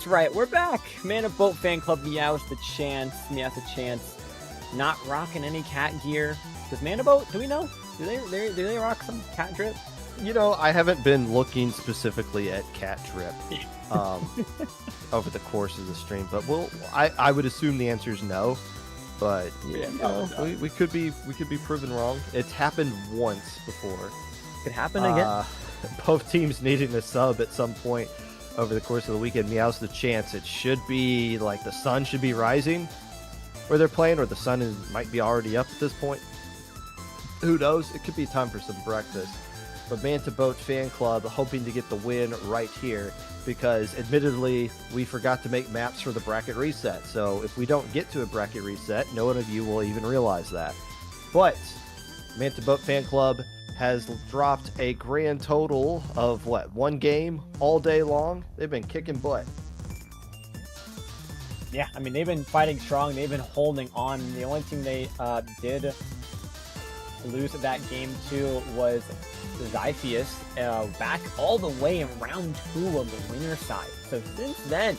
That's right, we're back. Man of Boat Fan Club, Meows the chance. Meows the chance. Not rocking any cat gear. Does Man of Boat, do we know? Do they rock some cat drip? You know, I haven't been looking specifically at cat drip over the course of the stream, but I would assume the answer is no. But we could be proven wrong. It's happened once before. Could happen again. Both teams needing a sub at some point over the course of the weekend. Meows the chance. It should be like the sun should be rising where they're playing, or the sun might be already up at this point. Who knows? It could be time for some breakfast. But Manta Boat Fan Club hoping to get the win right here because, admittedly, we forgot to make maps for the bracket reset. So if we don't get to a bracket reset, no one of you will even realize that. But Manta Boat Fan Club has dropped a grand total of, what, one game all day long? They've been kicking butt. Yeah, I mean, they've been fighting strong. They've been holding on. The only thing they did lose that game to was Xiphius, back all the way in round 2 of the winner side. So since then,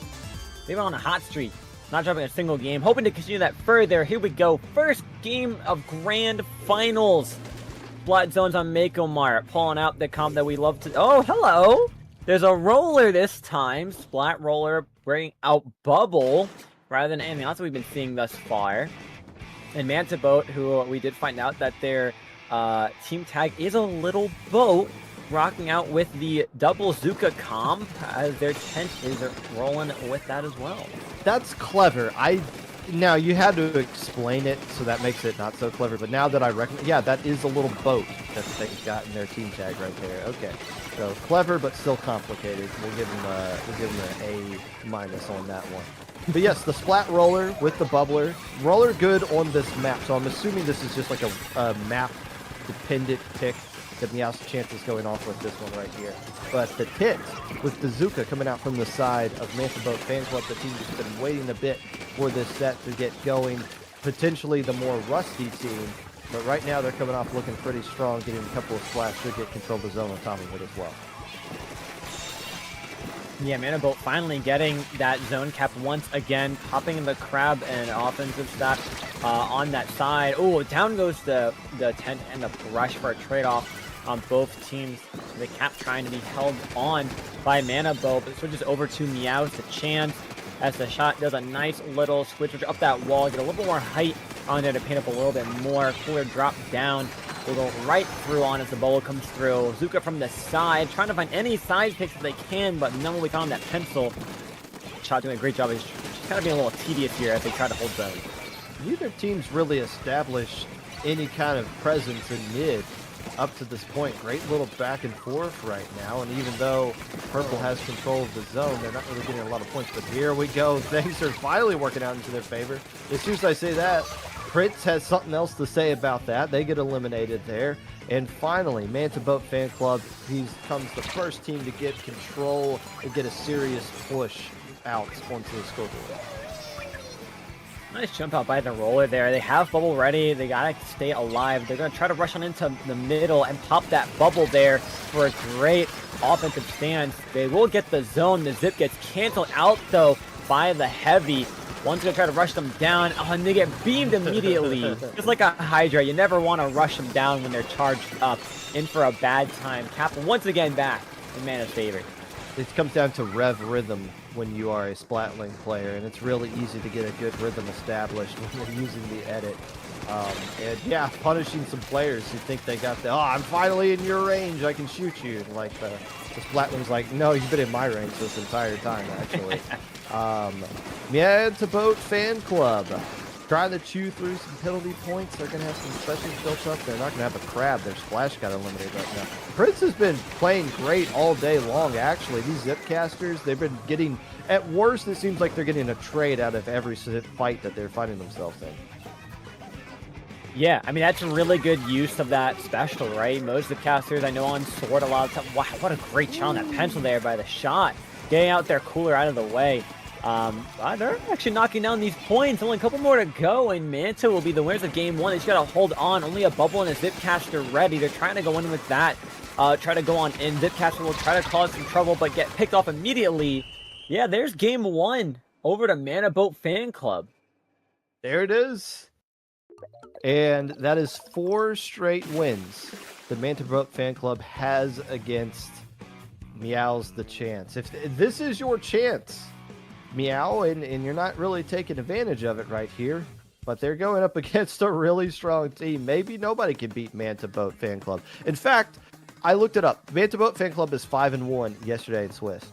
they've been on a hot streak, not dropping a single game. Hoping to continue that further. Here we go. First game of grand finals. Splat zones on Makomar, pulling out the comp that we love to... Oh, hello! There's a roller this time. Splat roller bringing out Bubble rather than anything else that we've been seeing thus far. And Manta Boat, who we did find out that their team tag is a little boat, rocking out with the double Zuka comp as their tent is rolling with that as well. That's clever. Now, you had to explain it, so that makes it not so clever, but now that I recognize, yeah, that is a little boat that they've got in their team tag right there. Okay, so clever, but still complicated. We'll give them an A- on that one. But yes, the Splat roller with the bubbler. Roller good on this map, so I'm assuming this is just like a map-dependent pick that Meows chance is going off with this one right here. But the tit with the Zuka coming out from the side of Manta Boat Fan Club, the team has been waiting a bit for this set to get going. Potentially the more rusty team, but right now they're coming off looking pretty strong, getting a couple of splash, should get control of the zone on top of it as well. Yeah, Manta Boat finally getting that zone cap once again, popping in the crab and offensive stack on that side. Oh, down goes the tent and the brush for a trade-off on both teams. The cap trying to be held on by Manta Boat, but it switches over to Meows the chance as the shot does a nice little switch up that wall, get a little bit more height on there to paint up a little bit more. Cooler drop down. We'll go right through on as the bubble comes through. Zuka from the side, trying to find any side picks that they can, but none will be found that pencil. Shot doing a great job. He's kind of being a little tedious here as they try to hold zone. Neither team's really established any kind of presence in mid up to this point. Great little back and forth right now, and even though Purple has control of the zone, they're not really getting a lot of points. But here we go. Things are finally working out into their favor. As soon as I say that, Prince has something else to say about that. They get eliminated there. And finally, Manta Boat Fan Club, he becomes the first team to get control and get a serious push out onto the scoreboard. Nice jump out by the roller there. They have bubble ready. They gotta stay alive. They're gonna try to rush on into the middle and pop that bubble there for a great offensive stance. They will get the zone. The zip gets canceled out though by the heavy. One's gonna try to rush them down, and they get beamed immediately. Just like a Hydra, you never want to rush them down when they're charged up. In for a bad time. Cap once again back in Manta's favor. It comes down to rev rhythm when you are a Splatling player, and it's really easy to get a good rhythm established when you're using the edit. And yeah, punishing some players who think they got the, oh, I'm finally in your range, I can shoot you. Like the Splatling's like, no, you've been in my range this entire time, actually. Manta Boat Fan Club trying to chew through some penalty points. They're going to have some specials built up. They're not going to have a crab. Their splash got eliminated right now. Prince has been playing great all day long, actually. These Zipcasters, they've been getting, at worst, it seems like they're getting a trade out of every fight that they're finding themselves in. Yeah, I mean, that's a really good use of that special, right? Most of the casters I know on Sword a lot of time. Wow, what a great shot on that pencil there by the shot. Getting out their cooler out of the way. They're actually knocking down these points. Only a couple more to go, and Manta will be the winners of game one. They just got to hold on. Only a bubble and a Zipcaster ready. They're trying to go in with that. Try to go on in. Zipcaster will try to cause some trouble, but get picked off immediately. Yeah, there's game 1 over to Mana Boat Fan Club. There it is. And that is 4 straight wins the Manta Boat Fan Club has against Meows the Chance. If this is your chance, Meow, and you're not really taking advantage of it right here, but they're going up against a really strong team. Maybe nobody can beat Manta Boat Fan Club. In fact, I looked it up. Manta Boat Fan Club is 5-1 yesterday in Swiss.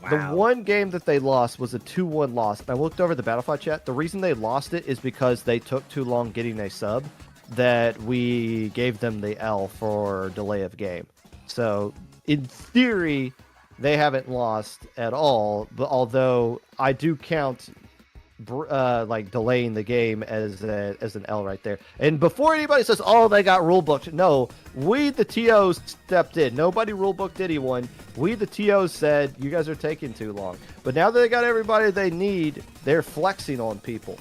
Wow. The one game that they lost was a 2-1 loss. And I looked over the Battlefy chat. The reason they lost it is because they took too long getting a sub that we gave them the L for delay of game. So, in theory, they haven't lost at all. But although I do count like delaying the game as an L right there. And before anybody says, "Oh, they got rule booked," no, we the TOs stepped in. Nobody rule booked anyone. We the TOs said, "You guys are taking too long." But now that they got everybody they need, they're flexing on people.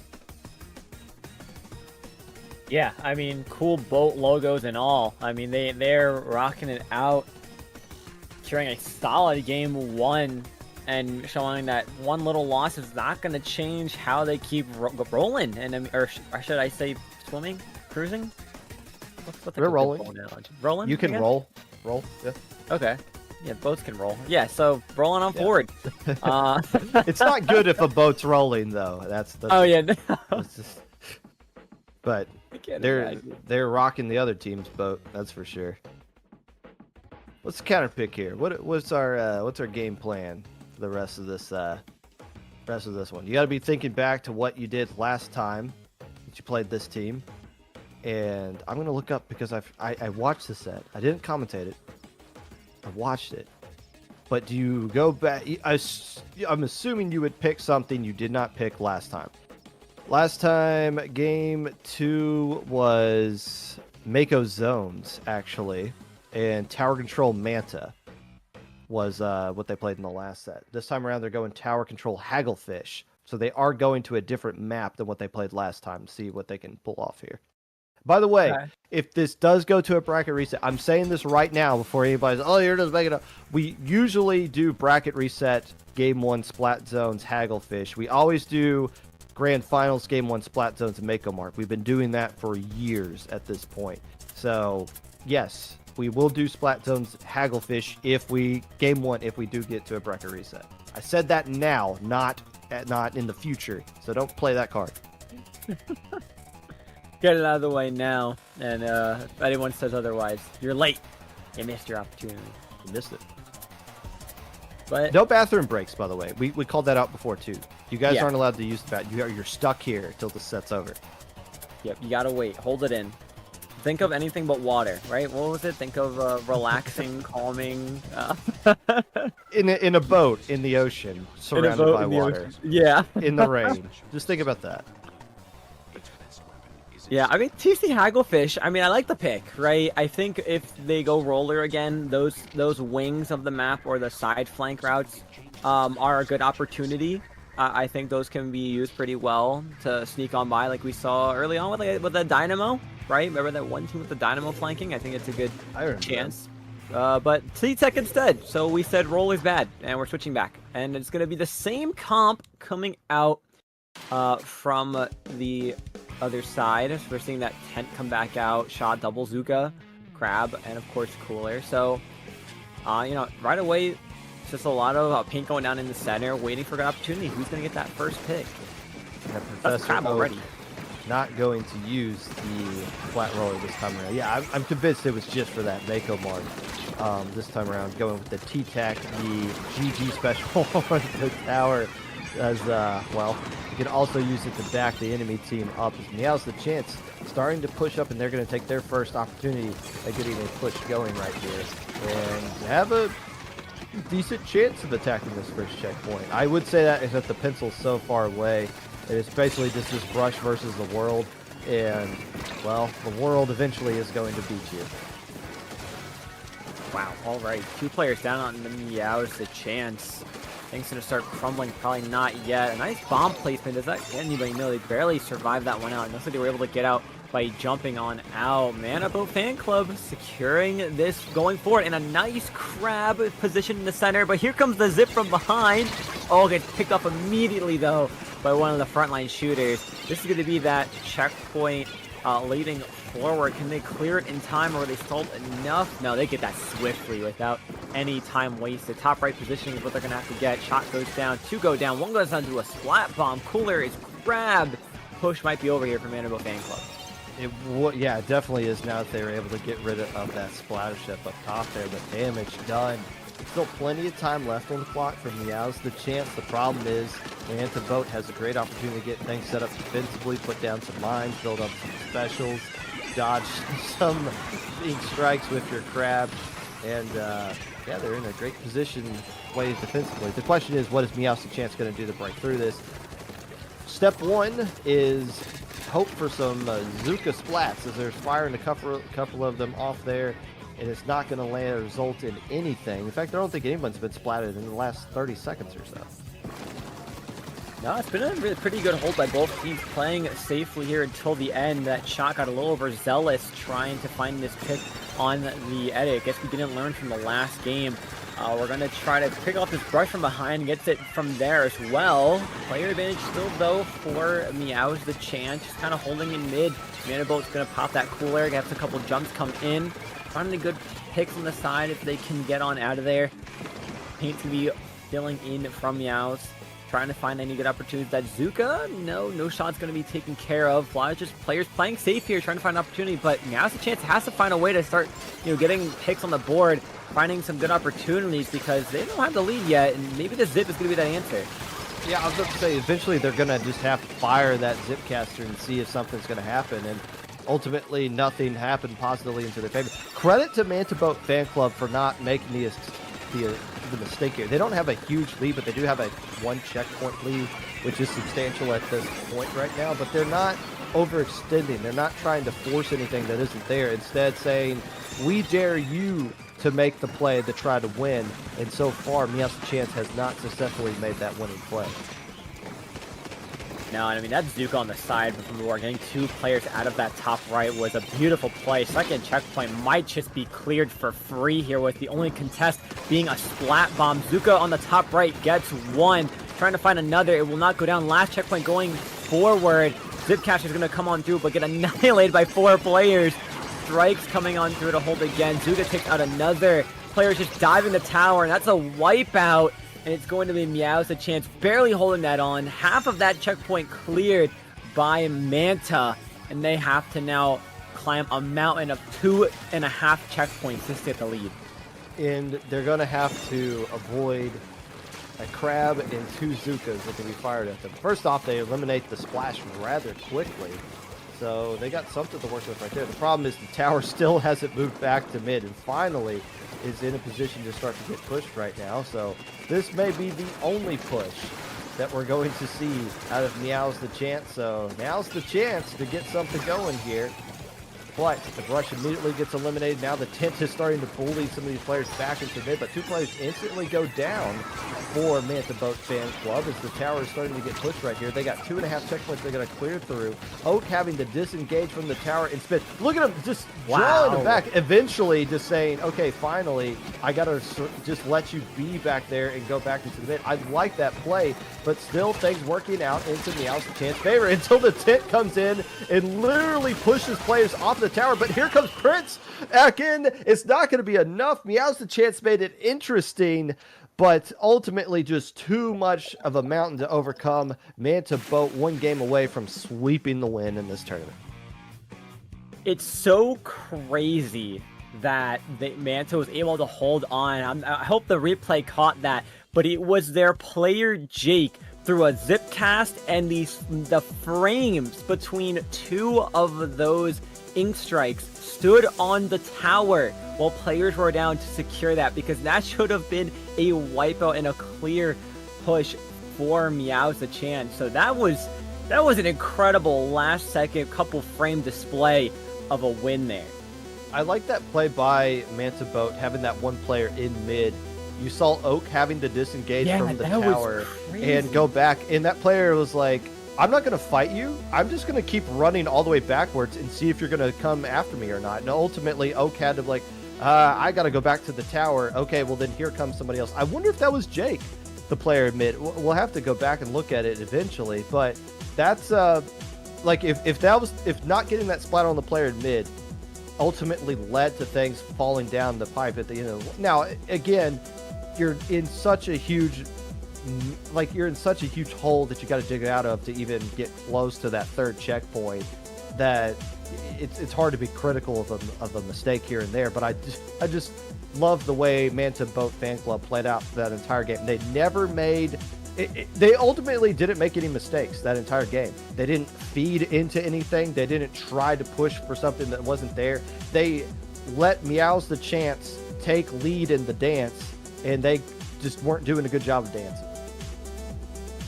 Yeah, I mean, cool boat logos and all. I mean, they're rocking it out, carrying a solid game 1. And showing that one little loss is not going to change how they keep rolling, and or should I say swimming, cruising? What's They're rolling. Rolling. You can roll. Yeah. Okay. Yeah, boats can roll. Yeah, so rolling on forward. It's not good if a boat's rolling though. That's oh yeah. No. Just, but they're rocking the other team's boat. That's for sure. Let's counter pick here. What's our game plan? The rest of this one, you got to be thinking back to what you did last time that you played this team, and I'm gonna look up because I watched the set. I didn't commentate it. I watched it. But do you go back? I'm assuming you would pick something you did not pick last time. Last time, game 2 was Mako Zones actually, and Tower Control Manta was what they played in the last set. This time around, they're going Tower Control Hagglefish. So they are going to a different map than what they played last time to see what they can pull off here. By the way, if this does go to a bracket reset, I'm saying this right now before anybody's, "Oh, you're just making it up." We usually do bracket reset, game 1 Splat Zones, Hagglefish. We always do Grand Finals, game 1 Splat Zones, and Mako Mark. We've been doing that for years at this point. So, yes, we will do Splat Zones Hagglefish game 1 if we do get to a bracket reset. I said that now, not in the future. So don't play that card. Get it out of the way now, and if anyone says otherwise, you're late. You missed your opportunity. You missed it. But no bathroom breaks, by the way. We called that out before too. You guys aren't allowed to use the bathroom. You're stuck here till the set's over. Yep, you gotta wait. Hold it in. Think of anything but water, right? What was it? Think of relaxing, calming. In a boat in the ocean, surrounded by water. Yeah. In the rain. Just think about that. Yeah, I mean, TC Hagglefish, I mean, I like the pick, right? I think if they go roller again, those wings of the map or the side flank routes are a good opportunity. I think those can be used pretty well to sneak on by, like we saw early on with the Dynamo, right? Remember that one team with the Dynamo flanking? I think it's a good chance. But T-Tech instead. So we said roller's bad, and we're switching back. And it's going to be the same comp coming out from the other side. So we're seeing that Tent come back out, Shaw double Zuka, Crab, and of course Cooler. So, right away, it's just a lot of paint going down in the center, waiting for an opportunity. Who's going to get that first pick? That's Crab already. Not going to use the flat roller this time around. Yeah, I'm convinced it was just for that Mako mark. This time around, going with the T-Tac, the GG special on the tower, as well. You can also use it to back the enemy team up. As Meows the Chance starting to push up, and they're going to take their first opportunity at getting a push going right here, and have a decent chance of attacking this first checkpoint. I would say that is that the pencil's so far away. It's basically just this brush versus the world, and, well, the world eventually is going to beat you. Wow, alright. 2 players down on the Meows, the Chance. Things going to start crumbling, probably not yet. A nice bomb placement. Does that get anybody? No, they barely survived that one out. It looks like they were able to get out by jumping on out. Manta Fan Club securing this going forward, and a nice crab position in the center, but here comes the zip from behind. Oh, gets picked up immediately though by one of the frontline shooters. This is going to be that checkpoint leading forward. Can they clear it in time, or are they stalled enough? No, they get that swiftly without any time wasted. Top right positioning is what they're going to have to get. Shot goes down, 2 go down, 1 goes down to a splat bomb. Cooler is grabbed. Push might be over here for Manta Fan Club. Yeah, it definitely is now that they were able to get rid of that splatter ship up top there, but damage done. Still plenty of time left on the clock for Meows the chance. The problem is Manta Boat has a great opportunity to get things set up defensively, put down some mines, build up some specials, dodge some ink strikes with your crab, and yeah, they're in a great position way defensively. The question is, what is Meows the chance going to do to break through this? Step 1 is hope for some Zuka splats, as there's firing a couple of them off there, and it's not going to land or result in anything. In fact, I don't think anyone's been splatted in the last 30 seconds or so. No, it's been a really pretty good hold by both teams, playing safely here until the end. That shot got a little overzealous trying to find this pick on the edit. I guess we didn't learn from the last game. We're going to try to pick off this brush from behind, gets it from there as well. Player advantage still, though, for Meows the chance. Just kind of holding in mid. Manta Boat's going to pop that cooler, gets a couple jumps come in. Finding a good picks on the side if they can get on out of there. Paint's going to be filling in from Meows. Trying to find any good opportunities. That Zuka, no shot's going to be taken care of. Fly's just players playing safe here, trying to find an opportunity, but Meows the chance has to find a way to start, getting picks on the board, finding some good opportunities, because they don't have the lead yet, and maybe the zip is going to be that answer. Yeah, I was about to say, eventually they're going to just have to fire that zip caster and see if something's going to happen, and ultimately nothing happened positively into their favor. Credit to Manta Fan Club for not making the mistake here. They don't have a huge lead, but they do have a 1 checkpoint lead, which is substantial at this point right now, but they're not overextending. They're not trying to force anything that isn't there. Instead saying, we dare you to make the play to try to win, and so far Meows the chance has not successfully made that winning play. No, and I mean, that Zuka on the side from the war, getting 2 players out of that top right was a beautiful play. Second checkpoint might just be cleared for free here, with the only contest being a splat bomb. Zuka on the top right gets 1, trying to find another. It will not go down. Last checkpoint going forward. Zipcash is going to come on through, but get annihilated by 4 players. Strikes coming on through to hold again. Zuka takes out another. Players just diving the tower, and that's a wipeout. And it's going to be Meows the chance, barely holding that on. Half of that checkpoint cleared by Manta, and they have to now climb a mountain of 2.5 checkpoints just to get the lead. And they're going to have to avoid a crab and 2 Zukas that can be fired at them. First off, they eliminate the splash rather quickly, so they got something to work with right there. The problem is the tower still hasn't moved back to mid, and finally is in a position to start to get pushed right now. So this may be the only push that we're going to see out of Meows the chance. So now's the chance to get something going here. But the brush immediately gets eliminated. Now the tent is starting to bully some of these players back into mid, but 2 players instantly go down for Manta Fan Club as the tower is starting to get pushed right here. They got 2.5 checkpoints they're going to clear through. Oak having to disengage from the tower and spin. Look at him just drawing it back, eventually just saying, okay, finally, I got to just let you be back there and go back into the mid. I like that play, but still things working out into Meows the chance favor until the tent comes in and literally pushes players off the tower. But here comes Prince back in. It's not going to be enough. Meows the chance made it interesting, but ultimately just too much of a mountain to overcome. Manta Boat 1 game away from sweeping the win in this tournament. It's so crazy that Manta was able to hold on. I hope the replay caught that, but it was their player Jake through a zip cast, and the frames between 2 of those ink strikes stood on the tower while players were down to secure that, because that should have been a wipeout and a clear push for Meows the chance. So that was an incredible last second couple frame display of a win there. I like that play by Manta Boat, having that 1 player in mid. You saw Oak having to disengage from the tower and go back, and that player was like, I'm not going to fight you. I'm just going to keep running all the way backwards and see if you're going to come after me or not. And ultimately, Oak had to be like, I got to go back to the tower. Okay, well then here comes somebody else. I wonder if that was Jake, the player mid. We'll have to go back and look at it eventually. But that's like if not getting that splat on the player mid ultimately led to things falling down the pipe at the end of the... Now again, you're in such a huge hole that you got to dig out of to even get close to that third checkpoint, that it's hard to be critical of a mistake here and there. But I just love the way Manta Boat Fan Club played out that entire game. They never made they ultimately didn't make any mistakes that entire game. They didn't feed into anything. They didn't try to push for something that wasn't there. They let Meows the chance take lead in the dance, and they just weren't doing a good job of dancing.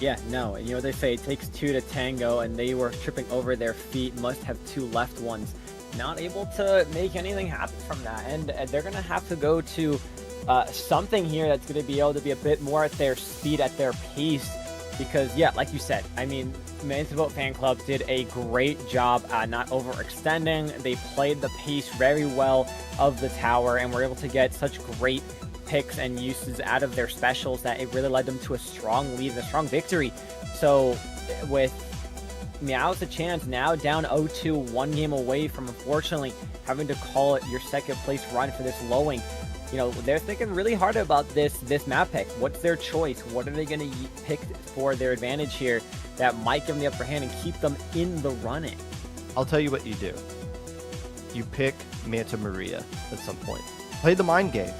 Yeah, no, and you know what they say, it takes two to tango, and they were tripping over their feet, must have two left ones. Not able to make anything happen from that, and they're going to have to go to something here that's going to be able to be a bit more at their speed, at their pace, because, yeah, like you said, I mean, Manta Boat Fan Club did a great job at not overextending. They played the pace very well of the tower, and were able to get such great picks and uses out of their specials that it really led them to a strong lead and a strong victory. So with Meows a chance now down 0-2, one game away from unfortunately having to call it your second place run for this lowing. You know, they're thinking really hard about this map pick. What's their choice? What are they going to pick for their advantage here that might give them the upper hand and keep them in the running? I'll tell you what you do. You pick Manta Maria at some point. Play the mind game.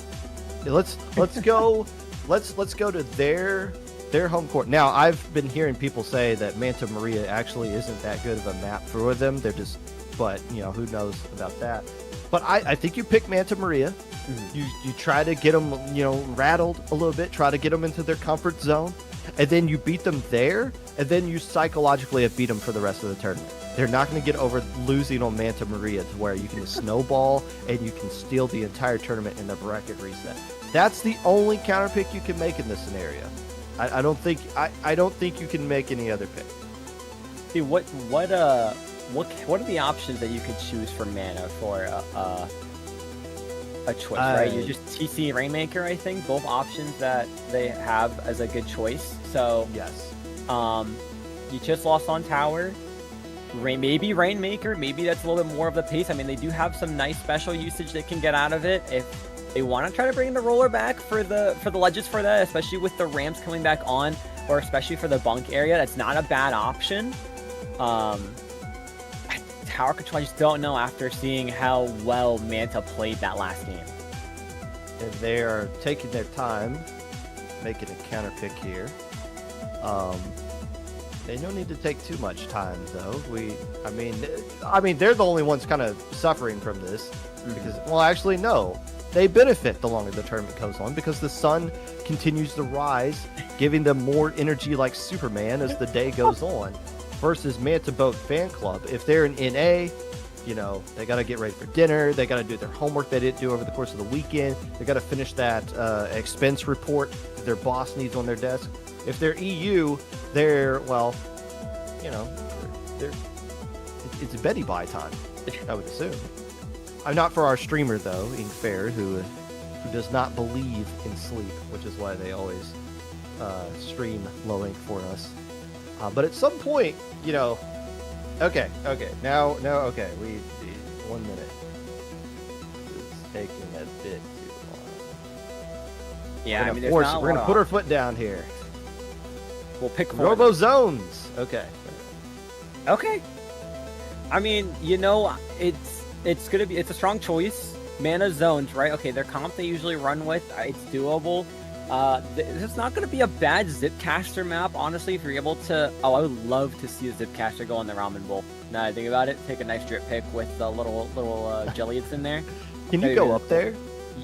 Let's go to their home court. Now, I've been hearing people say that Manta Maria actually isn't that good of a map for them. They're just, but you know, who knows about that. But I think you pick Manta Maria. Mm-hmm. You try to get them, you know, rattled a little bit, try to get them into their comfort zone, and then you beat them there, and then you psychologically have beat them for the rest of the tournament. They're not going to get over losing on Manta Maria to where you can snowball and you can steal the entire tournament in the bracket reset. That's the only counter pick you can make in this scenario. I don't think you can make any other pick. See, what are the options that you could choose for mana for a choice, right? You're just TC Rainmaker, I think, both options that they have as a good choice. So yes, you just lost on tower. Maybe Rainmaker, maybe that's a little bit more of the pace. I mean, they do have some nice special usage they can get out of it if they want to try to bring the roller back for the ledges for that, especially with the ramps coming back on, or especially for the bunk area. That's not a bad option. Tower control, I just don't know after seeing how well Manta played that last game. And they are taking their time, making a counter pick here. They don't need to take too much time, though. I mean, they're the only ones kind of suffering from this, because, well, actually, no. They benefit the longer the tournament goes on because the sun continues to rise, giving them more energy like Superman as the day goes on. Versus Manta Boat Fan Club, if they're an NA, you know, they got to get ready for dinner. They got to do their homework they didn't do over the course of the weekend. They got to finish that expense report that their boss needs on their desk. If they're EU, they're, well, you know, it's Betty Buy time, I would assume. I'm not for our streamer, though, Inkfair, who does not believe in sleep, which is why they always stream low ink for us. But at some point, you know, okay, now, okay, we 1 minute. It's taking a bit too long. Yeah, we're gonna put our foot down here. We'll pick Robo Zones. Okay. Okay. I mean, you know, it's a strong choice. Mana zones, right? Okay, their comp they usually run with. It's doable. This is not going to be a bad Zipcaster map, honestly, if you're able to... Oh, I would love to see a Zipcaster go on the Ramen Bowl. Now I think about it, take a nice drip pick with the little jellies in there. Can you go up there?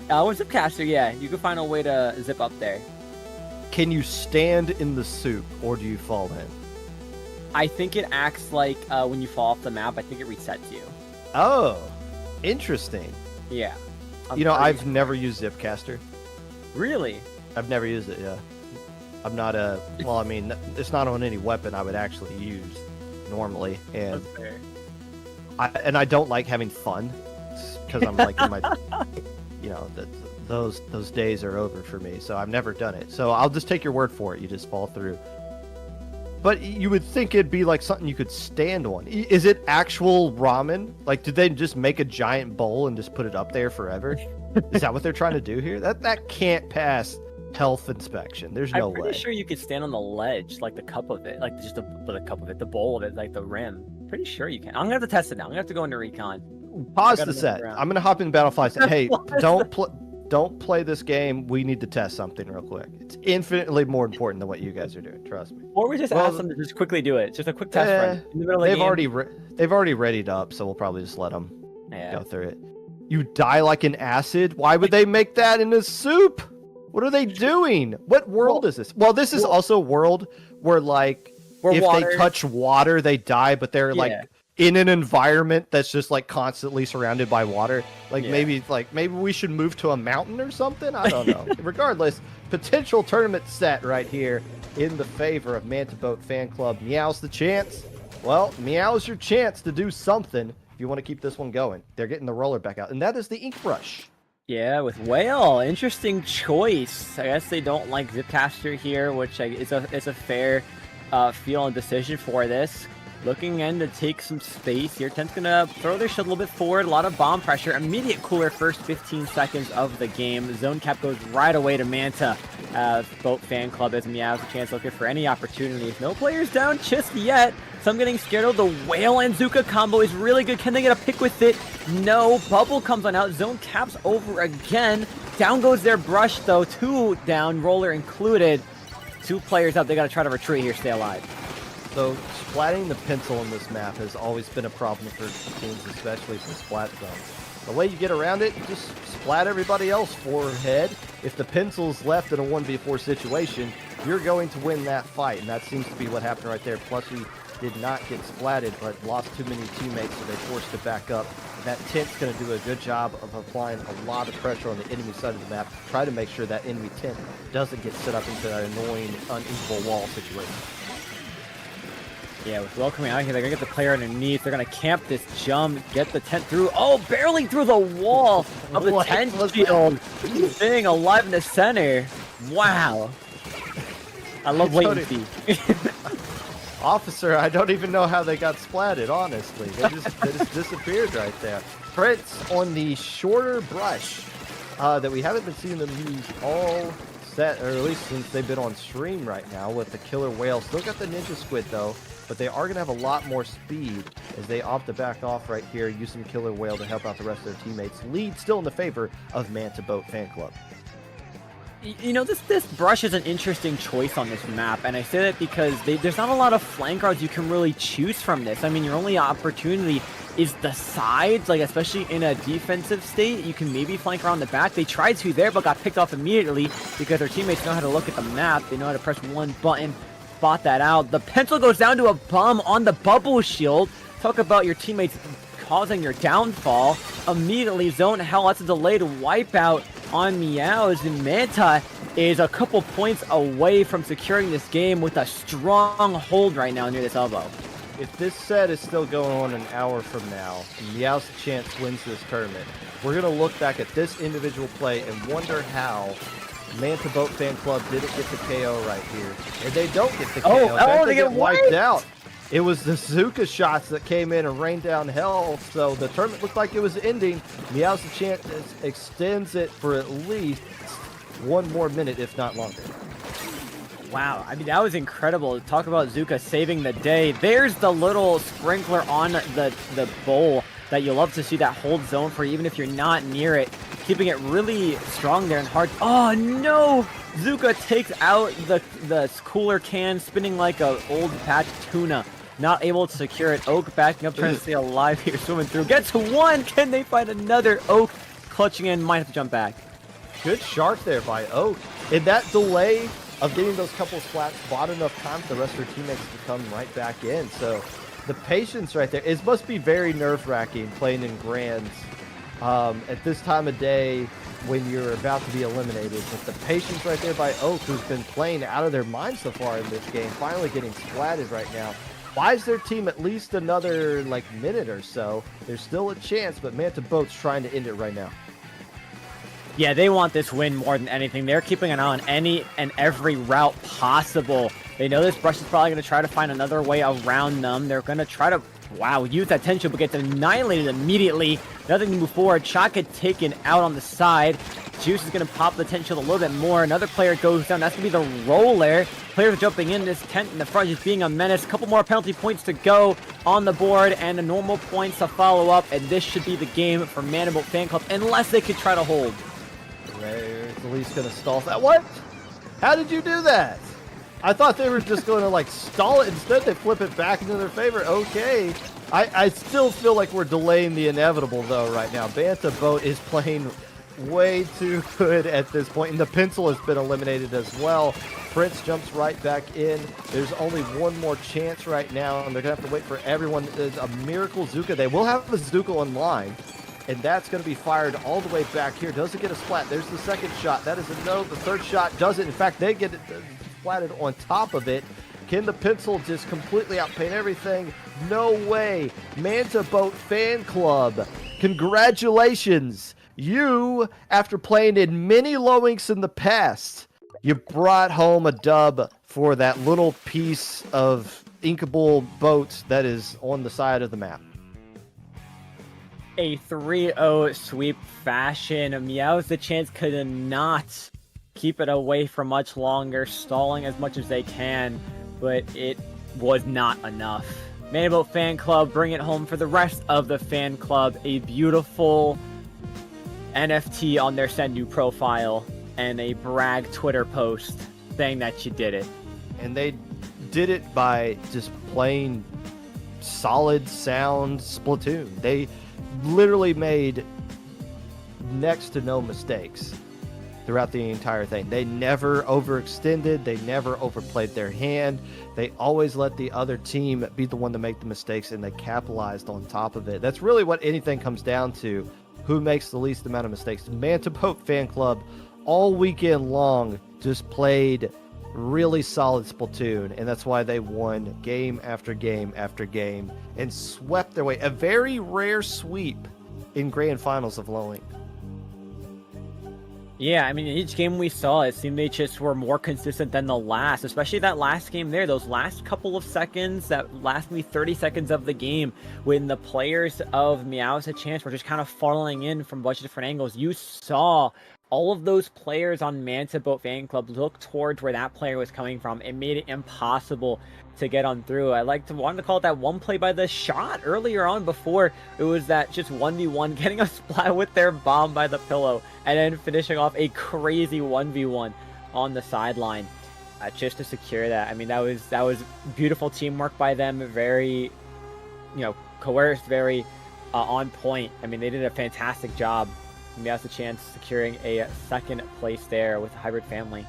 With Zipcaster, yeah. You can find a way to zip up there. Can you stand in the soup, or do you fall in? I think it acts like when you fall off the map, I think it resets you. Oh, interesting. Yeah. You know, I've never used Zipcaster. Really? I've never used it, yeah. I'm not a, well, I mean, it's not on any weapon I would actually use normally, and That's fair. I don't like having fun because I'm like in my, you know, those days are over for me. So I've never done it. So I'll just take your word for it. You just fall through. But you would think it'd be like something you could stand on. Is it actual ramen? Like, did they just make a giant bowl and just put it up there forever? Is that what they're trying to do here? That can't pass health inspection. There's no way. I'm pretty sure you could stand on the ledge, like the cup of it, like just the cup of it, the bowl of it, like the rim. Pretty sure you can. I'm gonna have to test it now. I'm gonna have to go into recon. Pause the set. I'm gonna hop in Battlefly. Say, hey, don't play this game. We need to test something real quick. It's infinitely more important than what you guys are doing. Trust me. Or we just ask them to just quickly do it. Just a quick test run. In the middle of the game. They've already readied up, so we'll probably just let them go through it. You die like an acid? Why would they make that in a soup? What are they doing? What world is this? Well, this is also a world where, like, if they touch water, they die, but they're like in an environment that's just like constantly surrounded by water. Like maybe we should move to a mountain or something. I don't know. Regardless, potential tournament set right here in the favor of Manta Boat Fan Club. Meows the chance. Well, Meows your chance to do something if you want to keep this one going. They're getting the roller back out, and that is the ink brush. Yeah, with Whale, interesting choice. I guess they don't like Zipcaster here, which is a fair feel and decision for this. Looking in to take some space here. Tent's gonna throw their shit a little bit forward. A lot of bomb pressure. Immediate cooler first 15 seconds of the game. Zone cap goes right away to Manta. Boat Fan Club as Meows a chance looking for any opportunities. No players down just yet. So I'm getting scared of the Whale and Zuka combo is really good. Can they get a pick with it? No. Bubble comes on out. Zone caps over again. Down goes their brush though. 2 down, roller included. 2 players up. They gotta try to retreat here, stay alive. So splatting the pencil in this map has always been a problem for teams, especially for splat zones. The way you get around it, you just splat everybody else forehead. If the pencil's left in a 1v4 situation, you're going to win that fight, and that seems to be what happened right there. Plus, we did not get splatted, but lost too many teammates, so they forced to back up. And that tent's going to do a good job of applying a lot of pressure on the enemy side of the map, try to make sure that enemy tent doesn't get set up into that annoying, unequal wall situation. Yeah, with Will coming out here, they're going to get the player underneath. They're going to camp this jump, get the tent through. Oh, barely through the wall of the tent shield. Staying alive in the center. Wow. I love latency. Officer, I don't even know how they got splatted, honestly. They just disappeared right there. Prince on the shorter brush that we haven't been seeing them use all set, or at least since they've been on stream right now with the Killer Whale. Still got the Ninja Squid, though. But they are going to have a lot more speed as they opt to back off right here, use some Killer Whale to help out the rest of their teammates. Lead still in the favor of Manta Boat Fan Club. You know, this brush is an interesting choice on this map, and I say that because there's not a lot of flank guards you can really choose from this. I mean, your only opportunity is the sides, like especially in a defensive state. You can maybe flank around the back. They tried to there, but got picked off immediately because their teammates know how to look at the map. They know how to press one button. Spot that out. The pencil goes down to a bum on the bubble shield. Talk about your teammates causing your downfall. Immediately zone hell. That's a delayed wipeout on Meows, and Manta is a couple points away from securing this game with a strong hold right now near this elbow. If this set is still going on an hour from now, Meows the chance wins this tournament, we're going to look back at this individual play and wonder how Manta Boat Fan Club didn't get the KO right here. And they don't get the KO. They get wiped out. It was the Zuka shots that came in and rained down hell, so the tournament looked like it was ending. Meows the chance extends it for at least 1 more minute, if not longer. Wow, I mean, that was incredible. Talk about Zuka saving the day. There's the little sprinkler on the bowl that you love to see that hold zone for, even if you're not near it. Keeping it really strong there and hard. Oh, no! Zuka takes out the cooler can, spinning like an old patch tuna. Not able to secure it. Oak backing up, trying to stay alive here, swimming through. Get to 1! Can they find another? Oak clutching in, might have to jump back. Good shark there by Oak. In that delay of getting those couple splats, bought enough time for the rest of their teammates to come right back in. So the patience right there, it must be very nerve-wracking playing in Grands at this time of day when you're about to be eliminated. But the patience right there by Oak, who's been playing out of their mind so far in this game, finally getting splatted right now. Buys their team at least another minute or so. There's still a chance, but Manta Boat's trying to end it right now. Yeah, they want this win more than anything. They're keeping an eye on any and every route possible. They know this Brush is probably going to try to find another way around them. They're going to try to, use that tension, but gets annihilated immediately. Nothing to move forward. Shot gets taken out on the side. Juice is going to pop the tension a little bit more. Another player goes down. That's going to be the roller. Players jumping in. This tent in the front just being a menace. A couple more penalty points to go on the board and the normal points to follow up. And this should be the game for Manta Boat Fan Club unless they could try to hold. Ray's at least going to stall that. What? How did you do that? I thought they were just going to stall it. Instead, they flip it back into their favor. Okay. I still feel like we're delaying the inevitable, though, right now. Manta Boat is playing way too good at this point, and the pencil has been eliminated as well. Prince jumps right back in. There's only one more chance right now, and they're going to have to wait for everyone. There's a miracle Zuka. They will have a Zuka online, and that's going to be fired all the way back here. Doesn't get a splat. There's the second shot. That is a no. The third shot doesn't. In fact, they get it splatted on top of it. Can the pencil just completely outpaint everything? No way. Manta Boat Fan Club, congratulations. You, after playing in many low inks in the past, you brought home a dub for that little piece of inkable boat that is on the side of the map. A 3-0 sweep fashion. Meows the chance could not keep it away for much longer, stalling as much as they can, but it was not enough. Manta Boat Fan Club bring it home for the rest of the fan club. A beautiful NFT on their Send You profile and a brag Twitter post saying that you did it. And they did it by just playing solid sound Splatoon. They literally made next to no mistakes throughout the entire thing. They never overextended. They never overplayed their hand. They always let the other team be the one to make the mistakes, and they capitalized on top of it. That's really what anything comes down to. Who makes the least amount of mistakes? Manta Boat Fan Club all weekend long just played really solid Splatoon, and that's why they won game after game after game and swept their way. A very rare sweep in grand finals of low ink. Yeah, I mean, each game we saw, it seemed they just were more consistent than the last, especially that last game there, those last couple of seconds, that last maybe 30 seconds of the game, when the players of Meows had a chance were just kind of funneling in from a bunch of different angles. You saw all of those players on Manta Boat Fan Club look towards where that player was coming from. It made it impossible to get on through. I wanted to call it that one play by the shot earlier on before it was that just 1v1 getting a splat with their bomb by the pillow and then finishing off a crazy 1v1 on the sideline just to secure that. I mean, that was beautiful teamwork by them. Very, coerced, very on point. I mean, they did a fantastic job. And we have the chance securing a second place there with the Hybrid family.